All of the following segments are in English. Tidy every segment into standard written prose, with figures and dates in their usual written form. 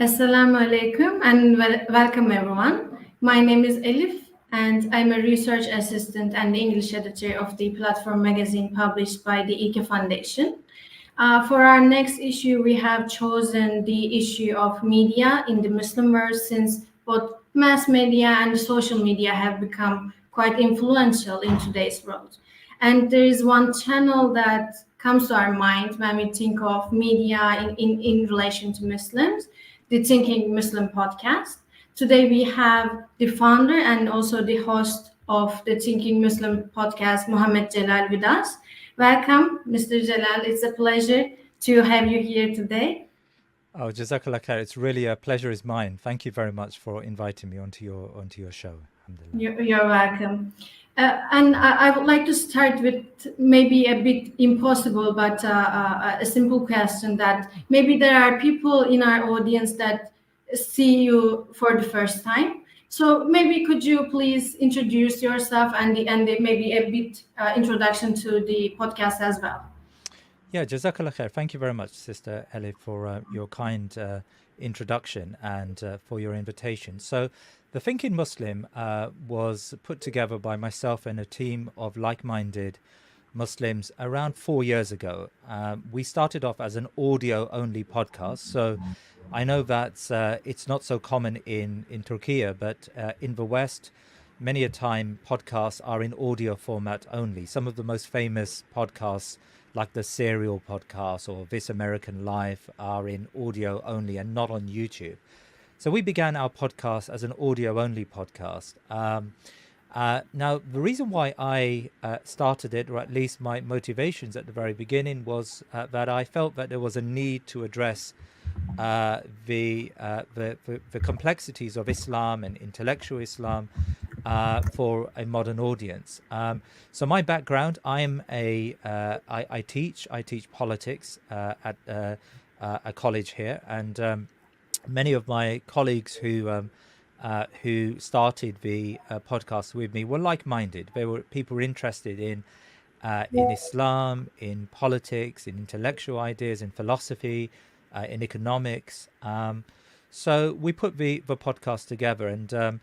Assalamu alaikum and welcome everyone. My name is Elif and I'm a research assistant and the English editor of the Platform magazine published by the IKE Foundation. For our next issue, we have chosen the issue of media in the Muslim world since both mass media and social media have become quite influential in today's world. And there is one channel that comes to our mind when we think of media in relation to Muslims, the Thinking Muslim podcast. Today we have the founder and also the host of the Thinking Muslim podcast, Mohammed Jalal, with us. Welcome, Mr. Jalal. It's a pleasure to have you here today. Oh, Jazakallah khair. It's really a pleasure is mine. Thank you very much for inviting me onto your show. Alhamdulillah. You're welcome. And I would like to start with maybe a bit impossible, but a simple question that maybe there are people in our audience that see you for the first time. So maybe could you please introduce yourself and maybe a bit introduction to the podcast as well? Yeah, Jazakallah khair. Thank you very much, Sister Elif, for your kind introduction and for your invitation. So, the Thinking Muslim was put together by myself and a team of like-minded Muslims around 4 years ago. We started off as an audio-only podcast. So, I know that it's not so common in Turkey, but in the West, many a time podcasts are in audio format only. Some of the most famous podcasts, like the Serial podcast or This American Life, are in audio only and not on YouTube. So we began our podcast as an audio only podcast. Now, the reason why I started it, or at least my motivations at the very beginning, was that I felt that there was a need to address the complexities of Islam and intellectual Islam for a modern audience. So my background, I teach politics at a college here, and many of my colleagues who started the podcast with me were like-minded. They were people interested in Islam, in politics, in intellectual ideas, in philosophy, in economics. So we put the podcast together, and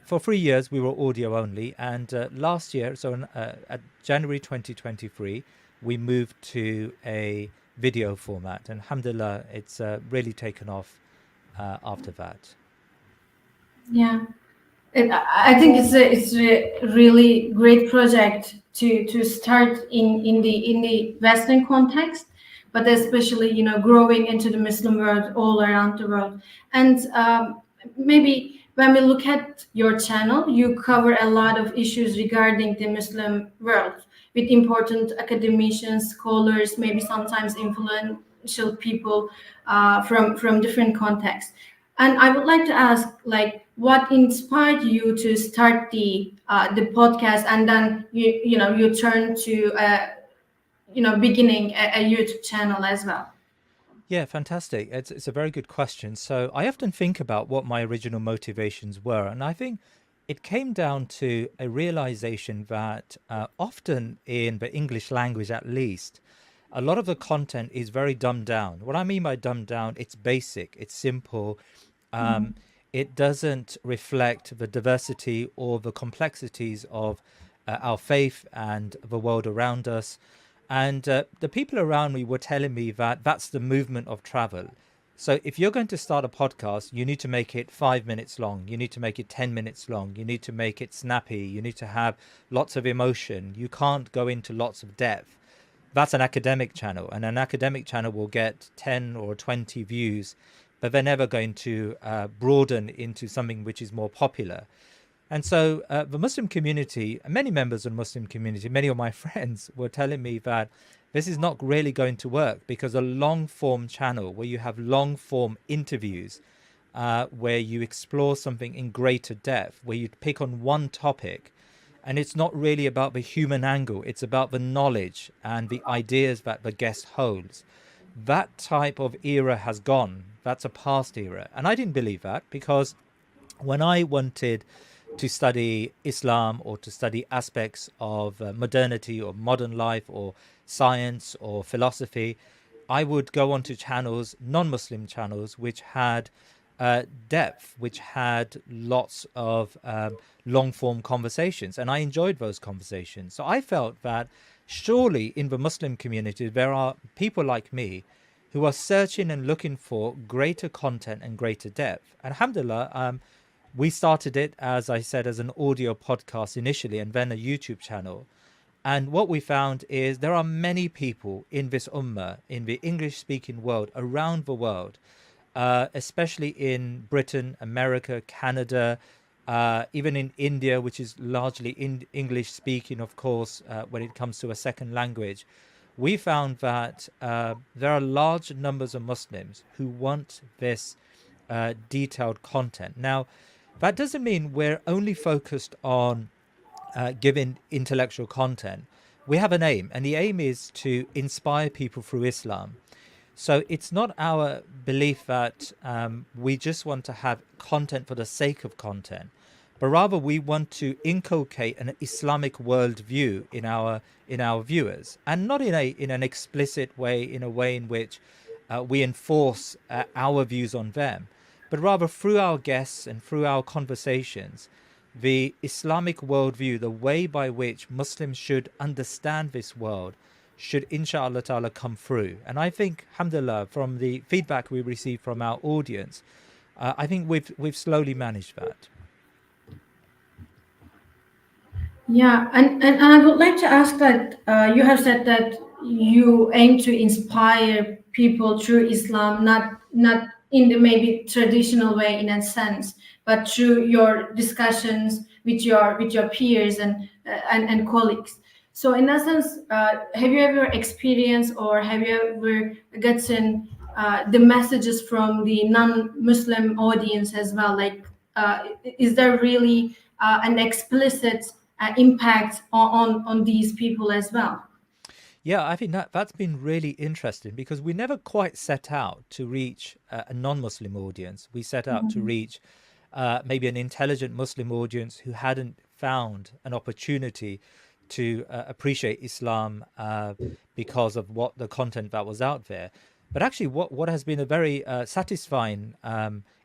for 3 years we were audio only. And last year, so at January 2023, we moved to a video format, and alhamdulillah, it's really taken off after that. Yeah. I think it's a really great project to start in the Western context, but especially growing into the Muslim world all around the world. And maybe when we look at your channel, you cover a lot of issues regarding the Muslim world with important academicians, scholars, maybe sometimes influential people from different contexts. And I would like to ask, like, what inspired you to start the podcast, and then you turn to beginning a YouTube channel as well. Yeah, fantastic. It's a very good question. So I often think about what my original motivations were, and I think it came down to a realization that often in the English language, at least, a lot of the content is very dumbed down. What I mean by dumbed down, it's basic, it's simple. It doesn't reflect the diversity or the complexities of our faith and the world around us. And the people around me were telling me that that's the movement of travel. So if you're going to start a podcast, you need to make it 5 minutes long. You need to make it 10 minutes long. You need to make it snappy. You need to have lots of emotion. You can't go into lots of depth. That's an academic channel, and an academic channel will get 10 or 20 views, but they're never going to broaden into something which is more popular. And so the Muslim community, many members of the Muslim community, many of my friends were telling me that this is not really going to work, because a long form channel where you have long form interviews, where you explore something in greater depth, where you pick on one topic, and it's not really about the human angle, it's about the knowledge and the ideas that the guest holds. That type of era has gone. That's a past era. And I didn't believe that, because when I wanted to study Islam or to study aspects of modernity or modern life or science or philosophy, I would go onto channels, non-Muslim channels, which had depth, which had lots of long-form conversations, and I enjoyed those conversations. So I felt that surely in the Muslim community there are people like me who are searching and looking for greater content and greater depth. And alhamdulillah, we started it, as I said, as an audio podcast initially, and then a YouTube channel. And what we found is there are many people in this ummah, in the English-speaking world, around the world, especially in Britain, America, Canada, even in India, which is largely English-speaking, of course, when it comes to a second language. We found that there are large numbers of Muslims who want this detailed content. Now, that doesn't mean we're only focused on giving intellectual content. We have an aim, and the aim is to inspire people through Islam. So it's not our belief that we just want to have content for the sake of content, but rather we want to inculcate an Islamic worldview in our viewers, and not in an explicit way, in a way in which we enforce our views on them, but rather through our guests and through our conversations, the Islamic worldview, the way by which Muslims should understand this world, should inshallah ta'ala come through. And I think, alhamdulillah, from the feedback we receive from our audience, I think we've slowly managed that. Yeah, and I would like to ask that you have said that you aim to inspire people through Islam, not in the maybe traditional way in a sense, but through your discussions with your peers and colleagues. So in essence, have you ever experienced or have you ever gotten the messages from the non-Muslim audience as well? Like, is there really an explicit impact on these people as well? Yeah, I think that's been really interesting because we never quite set out to reach a non-Muslim audience. We set out to reach maybe an intelligent Muslim audience who hadn't found an opportunity to appreciate Islam because of what the content that was out there. But actually, what has been a very satisfying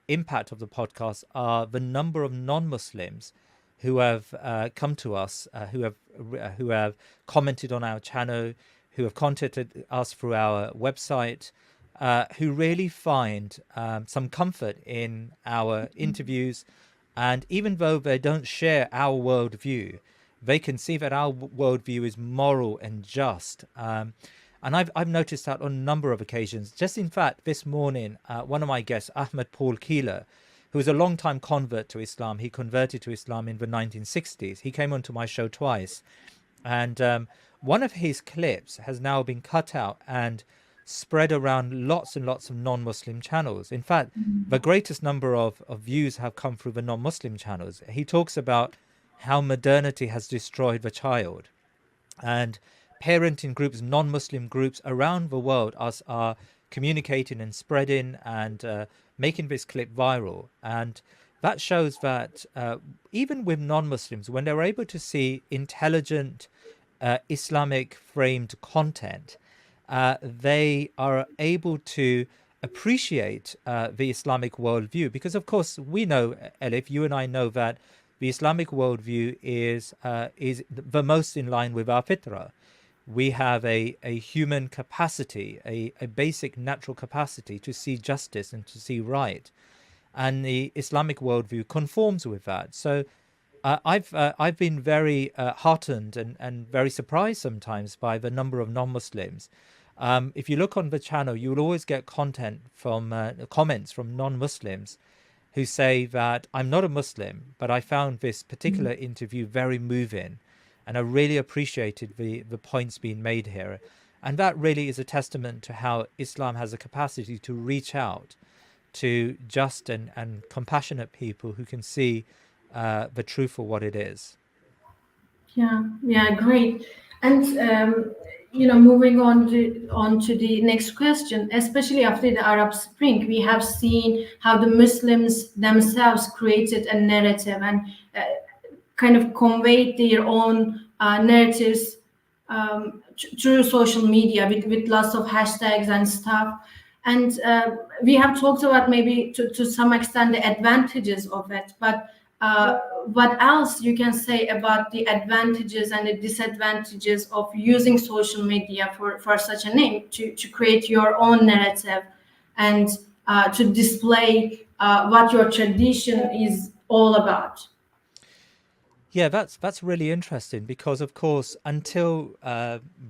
impact of the podcast are the number of non-Muslims who have come to us, who have commented on our channel, who have contacted us through our website, who really find some comfort in our interviews. And even though they don't share our worldview, they can see that our worldview is moral and just. And I've noticed that on a number of occasions. Just in fact, this morning, one of my guests, Ahmed Paul Keeler, who was a long-time convert to Islam. He converted to Islam in the 1960s. He came onto my show twice. And one of his clips has now been cut out and spread around lots and lots of non-Muslim channels. In fact, the greatest number of views have come through the non-Muslim channels. He talks about how modernity has destroyed the child. And parenting groups, non-Muslim groups around the world are communicating and spreading and making this clip viral. And that shows that even with non-Muslims, when they're able to see intelligent Islamic framed content, they are able to appreciate the Islamic worldview. Because of course we know, Elif, you and I know that the Islamic worldview is the most in line with our fitrah. We have a human capacity, a basic natural capacity to see justice and to see right. And the Islamic worldview conforms with that. So I've been very heartened and very surprised sometimes by the number of non-Muslims. If you look on the channel, you will always get content from comments from non-Muslims who say that I'm not a Muslim, but I found this particular interview very moving. And I really appreciated the points being made here. And that really is a testament to how Islam has a capacity to reach out to just and compassionate people who can see the truth for what it is. Yeah, great. And moving on to the next question, especially after the Arab Spring, we have seen how the Muslims themselves created a narrative and kind of conveyed their own narratives through social media with lots of hashtags and stuff. And we have talked about maybe to some extent the advantages of it, but what else you can say about the advantages and the disadvantages of using social media for such an aim to create your own narrative and to display what your tradition is all about? Yeah, that's really interesting because, of course, until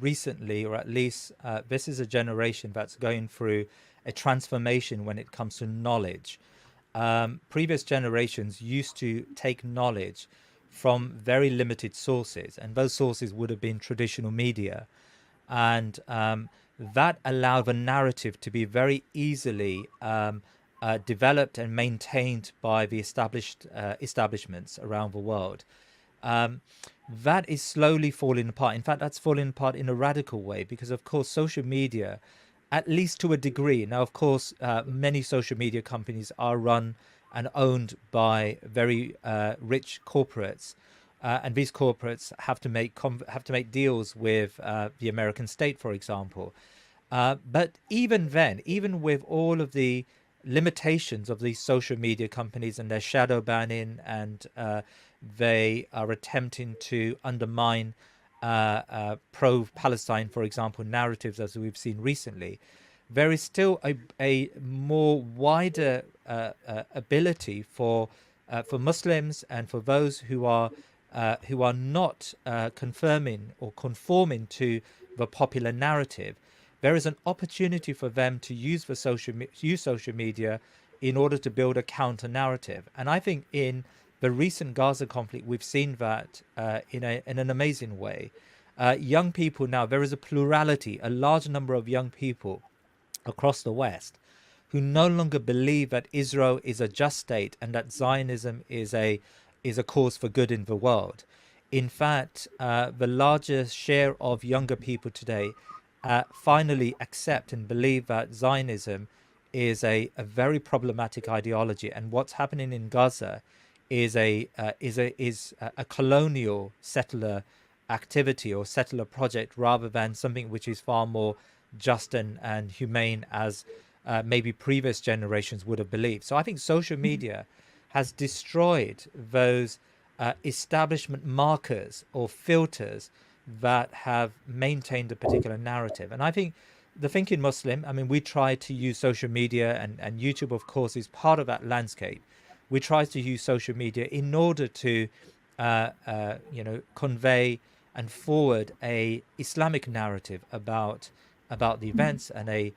recently, or at least this is a generation that's going through a transformation when it comes to knowledge. Previous generations used to take knowledge from very limited sources, and those sources would have been traditional media, and that allowed the narrative to be very easily developed and maintained by the establishments around the world. um, that is slowly falling apart. In fact, that's falling apart in a radical way because, of course, social media, at least to a degree. Now, of course, many social media companies are run and owned by very rich corporates, and these corporates have to make deals with the American state, for example. But even then, even with all of the limitations of these social media companies and their shadow banning, and they are attempting to undermine pro-Palestine, for example, narratives, as we've seen recently, there is still a more wider ability for Muslims and for those who are not confirming or conforming to the popular narrative. There is an opportunity for them to use social media in order to build a counter narrative. And I think in the recent Gaza conflict, we've seen that in an amazing way. Young people now, there is a plurality, a large number of young people across the West who no longer believe that Israel is a just state and that Zionism is a cause for good in the world. In fact, the largest share of younger people today finally accept and believe that Zionism is a very problematic ideology, and what's happening in Gaza is a colonial settler activity or settler project rather than something which is far more just and humane as maybe previous generations would have believed. So I think social media has destroyed those establishment markers or filters that have maintained a particular narrative. And I think the Thinking Muslim, I mean, we try to use social media, and YouTube, of course, is part of that landscape. We try to use social media in order to, convey and forward a Islamic narrative about the events, and a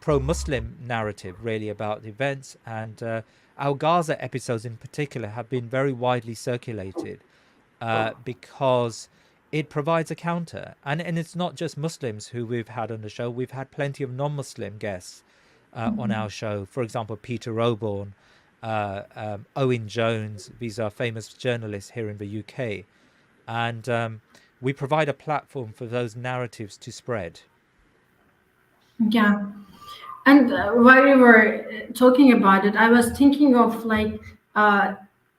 pro-Muslim narrative really about the events. And our Gaza episodes in particular have been very widely circulated because it provides a counter. And it's not just Muslims who we've had on the show. We've had plenty of non-Muslim guests on our show. For example, Peter Roborn, Owen Jones. These are famous journalists here in the UK. And we provide a platform for those narratives to spread. Yeah. And while you were talking about it, I was thinking of like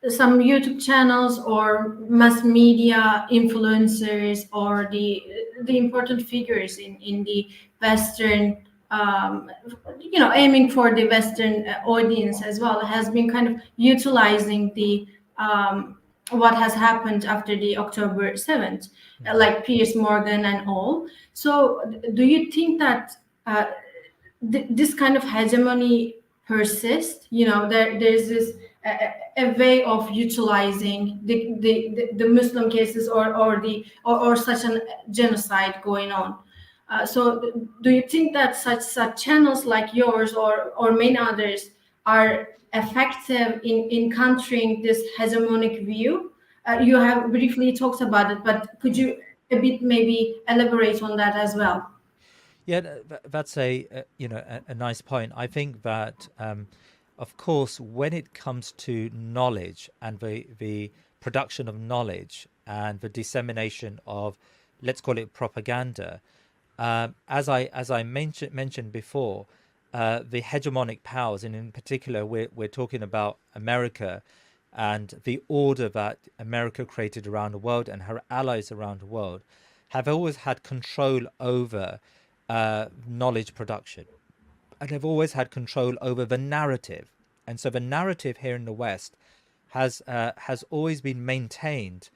some YouTube channels or mass media influencers or the important figures in the Western, aiming for the Western audience as well, has been kind of utilizing the what has happened after the October 7th, like Piers Morgan and all. So, do you think that this kind of hegemony persists? There's this a way of utilizing the Muslim cases or such a genocide going on. So do you think that such channels like yours or many others are effective in countering this hegemonic view? You have briefly talked about it, but could you a bit maybe elaborate on that as well? Yeah, that's a nice point. I think that, of course, when it comes to knowledge and the production of knowledge and the dissemination of, let's call it, propaganda, as I mentioned before, the hegemonic powers, and in particular, we're talking about America and the order that America created around the world and her allies around the world, have always had control over knowledge production, and they've always had control over the narrative. And so the narrative here in the West has always been maintained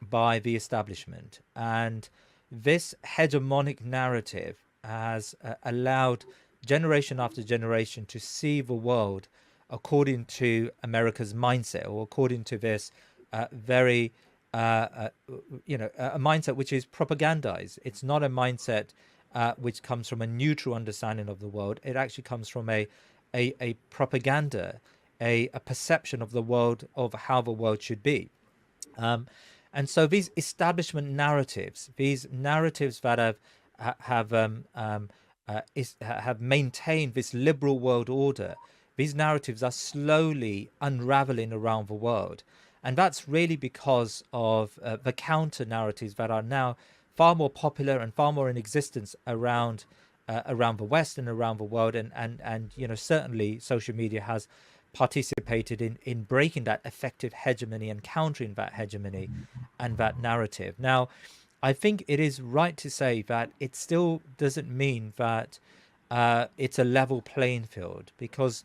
by the establishment, and this hegemonic narrative has allowed generation after generation to see the world according to America's mindset, or according to this very a mindset which is propagandized. It's not a mindset which comes from a neutral understanding of the world. It actually comes from a propaganda, a perception of the world, of how the world should be. Um, and so these establishment narratives, these narratives that have maintained this liberal world order, these narratives are slowly unraveling around the world. And that's really because of the counter narratives that are now far more popular and far more in existence around the West and around the world. And certainly social media has participated in breaking that effective hegemony and countering that hegemony and that narrative. Now, I think it is right to say that it still doesn't mean that it's a level playing field, because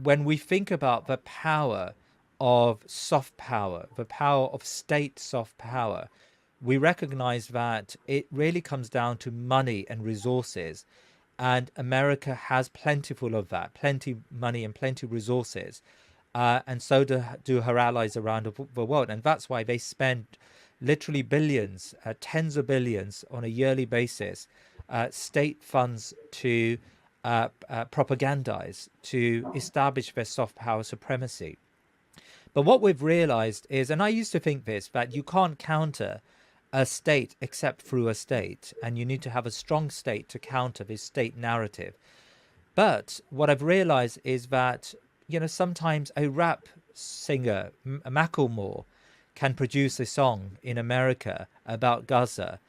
when we think about the power of soft power, the power of state soft power, we recognize that it really comes down to money and resources. And America has plentiful of that, plenty money and plenty resources. And so do her allies around the world. And that's why they spend literally billions, tens of billions on a yearly basis, state funds to propagandize, to establish their soft power supremacy. But what we've realized is, and I used to think this, that you can't counter a state except through a state, and you need to have a strong state to counter this state narrative. But what I've realized is that, sometimes a rap singer, Macklemore, can produce a song in America about Gaza,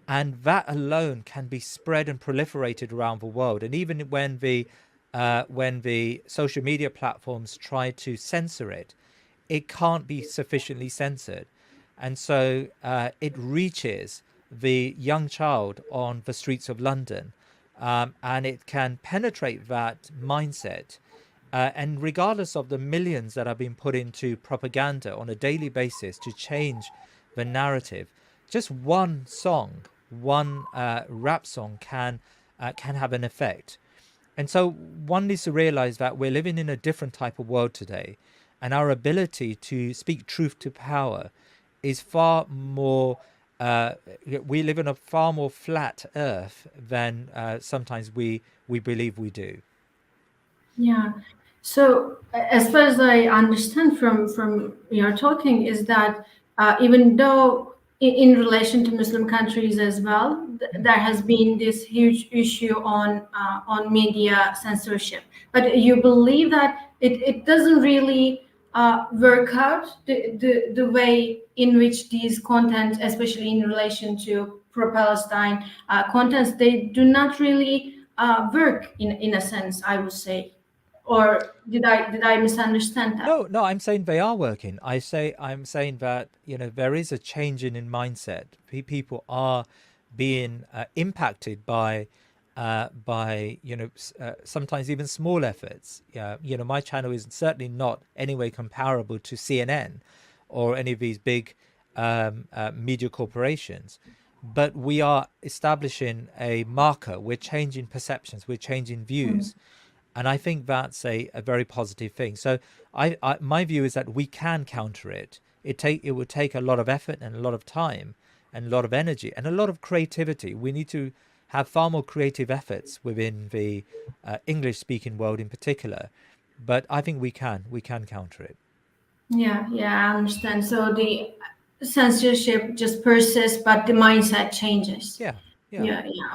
and that alone can be spread and proliferated around the world. And even when the social media platforms try to censor it, it can't be sufficiently censored. And so it reaches the young child on the streets of London, and it can penetrate that mindset. And regardless of the millions that are being put into propaganda on a daily basis to change the narrative, just one song, one rap song can have an effect. And so one needs to realize that we're living in a different type of world today, and our ability to speak truth to power is far more, we live in a far more flat earth than sometimes we believe we do. Yeah. So as far as I understand from your talking, is that even though in relation to Muslim countries as well, there has been this huge issue on media censorship, but you believe that it doesn't really work out the way in which these content, especially in relation to pro-Palestine contents, they do not really work in a sense, I would say. Or did I misunderstand that? No, I'm saying they are working. I'm saying that there is a change in mindset. People are being impacted by sometimes even small efforts. My channel is certainly not anyway comparable to CNN or any of these big media corporations, but we are establishing a marker. We're changing perceptions. We're changing views. And I think that's a very positive thing. So my view is that we can counter it. It would take a lot of effort and a lot of time and a lot of energy and a lot of creativity. We need to have far more creative efforts within the English-speaking world in particular. But I think we can counter it. Yeah, I understand. So the censorship just persists, but the mindset changes. Yeah.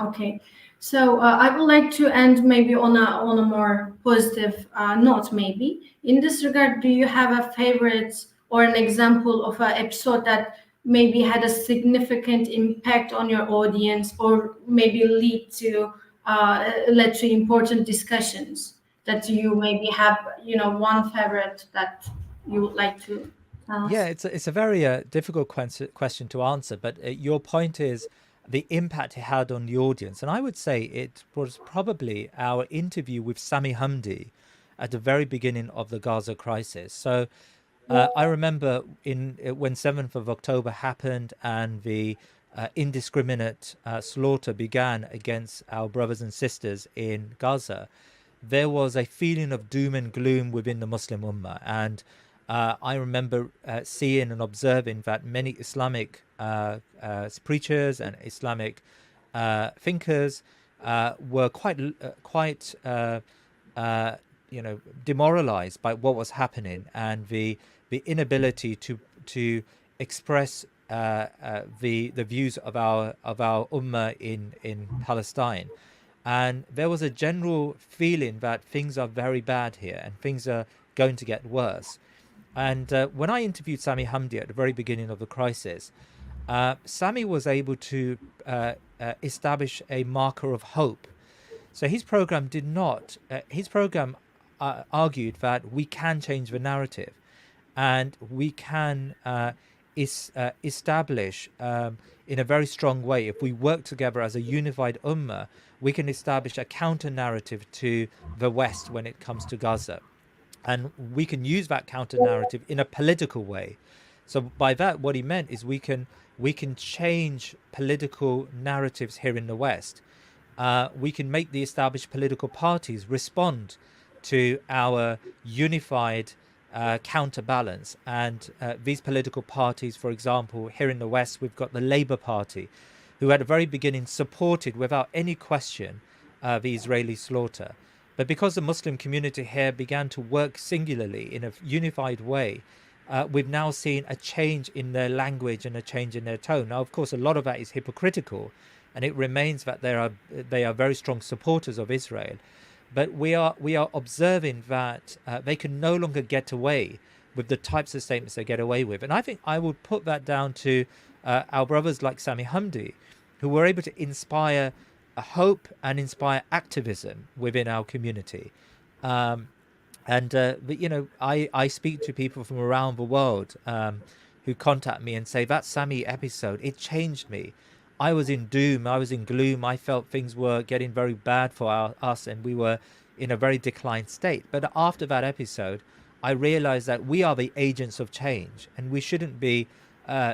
Okay. So I would like to end maybe on a more positive note. Maybe in this regard, do you have a favorite or an example of an episode that maybe had a significant impact on your audience, or maybe led to important discussions that you maybe have? One favorite that you would like to Yeah, it's a very difficult question to answer, but your point is the impact it had on the audience. And I would say it was probably our interview with Sami Hamdi at the very beginning of the Gaza crisis. So I remember when 7th of October happened and the indiscriminate slaughter began against our brothers and sisters in Gaza, there was a feeling of doom and gloom within the Muslim Ummah. And I remember seeing and observing that many Islamic preachers and Islamic thinkers were quite demoralized by what was happening, and the inability to express the views of our ummah in Palestine. And there was a general feeling that things are very bad here and things are going to get worse. And when I interviewed Sami Hamdi at the very beginning of the crisis, Sami was able to establish a marker of hope. So his program did not, his program argued that we can change the narrative and we can establish in a very strong way, if we work together as a unified ummah, we can establish a counter narrative to the West when it comes to Gaza. And we can use that counter narrative in a political way. So by that, what he meant is we can change political narratives here in the West. We can make the established political parties respond to our unified counterbalance. And these political parties, for example, here in the West, we've got the Labour Party, who at the very beginning supported without any question the Israeli slaughter. But because the Muslim community here began to work singularly in a unified way, we've now seen a change in their language and a change in their tone. Now, of course, a lot of that is hypocritical, and it remains that they are very strong supporters of Israel. But we are observing that they can no longer get away with the types of statements they get away with. And I think I would put that down to our brothers like Sami Hamdi, who were able to inspire a hope and inspire activism within our community. But, I speak to people from around the world who contact me and say, that Sami episode, it changed me. I was in doom, I was in gloom, I felt things were getting very bad for us and we were in a very declined state. But after that episode, I realized that we are the agents of change and we shouldn't be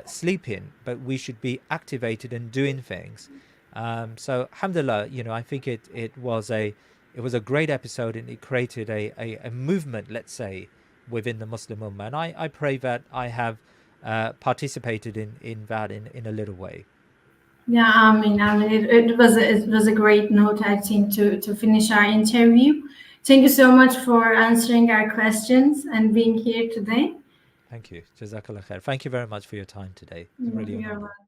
sleeping, but we should be activated and doing things. So alhamdulillah, I think it was a great episode, and it created a movement, let's say, within the Muslim Ummah. And I pray that I have participated in that in a little way. Yeah, I mean, it was a great note, I think, to finish our interview. Thank you so much for answering our questions and being here today. Thank you. Jazakallah khair. Thank you very much for your time today. It's really You're an honor. welcome.